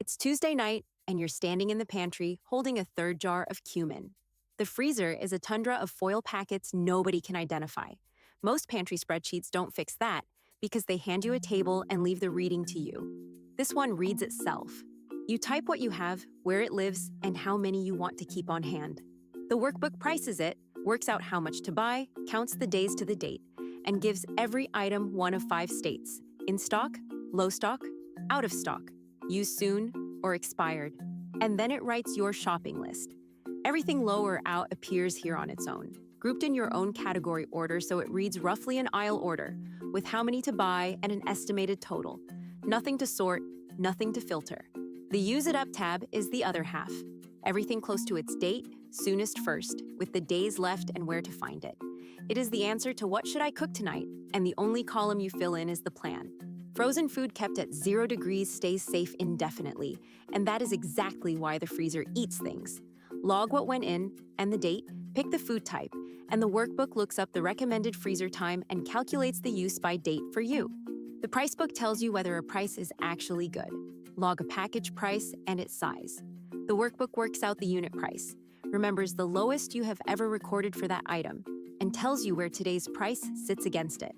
It's Tuesday night, and you're standing in the pantry holding a third jar of cumin. The freezer is a tundra of foil packets nobody can identify. Most pantry spreadsheets don't fix that because they hand you a table and leave the reading to you. This one reads itself. You type what you have, where it lives, and how many you want to keep on hand. The workbook prices it, works out how much to buy, counts the days to the date, and gives every item one of 5 states: in stock, low stock, out of stock, used soon, or expired. And then it writes your shopping list. Everything low or out appears here on its own, grouped in your own category order so it reads roughly an aisle order, with how many to buy and an estimated total. Nothing to sort, nothing to filter. The Use It Up tab is the other half. Everything close to its date, soonest first, with the days left and where to find it. It is the answer to what should I cook tonight, and the only column you fill in is the plan. Frozen food kept at 0 degrees stays safe indefinitely, and that is exactly why the freezer eats things. Log what went in and the date, pick the food type, and the workbook looks up the recommended freezer time and calculates the use by date for you. The price book tells you whether a price is actually good. Log a package price and its size. The workbook works out the unit price, remembers the lowest you have ever recorded for that item, and tells you where today's price sits against it.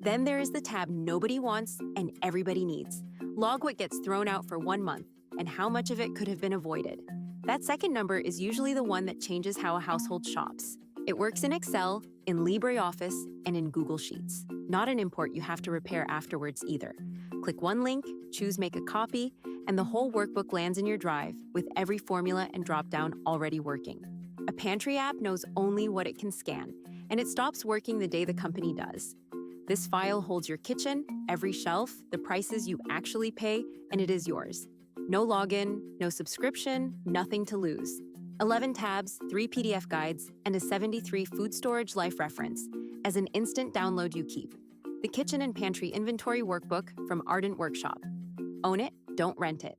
Then there is the tab nobody wants and everybody needs. Log what gets thrown out for 1 month and how much of it could have been avoided. That second number is usually the one that changes how a household shops. It works in Excel, in LibreOffice, and in Google Sheets. Not an import you have to repair afterwards either. Click one link, choose Make a Copy, and the whole workbook lands in your drive with every formula and dropdown already working. A pantry app knows only what it can scan, and it stops working the day the company does. This file holds your kitchen, every shelf, the prices you actually pay, and it is yours. No login, no subscription, nothing to lose. 11 tabs, 3 PDF guides, and a 73 food storage life reference as an instant download you keep. The Kitchen and Pantry Inventory Workbook from Ardent Workshop. Own it, don't rent it.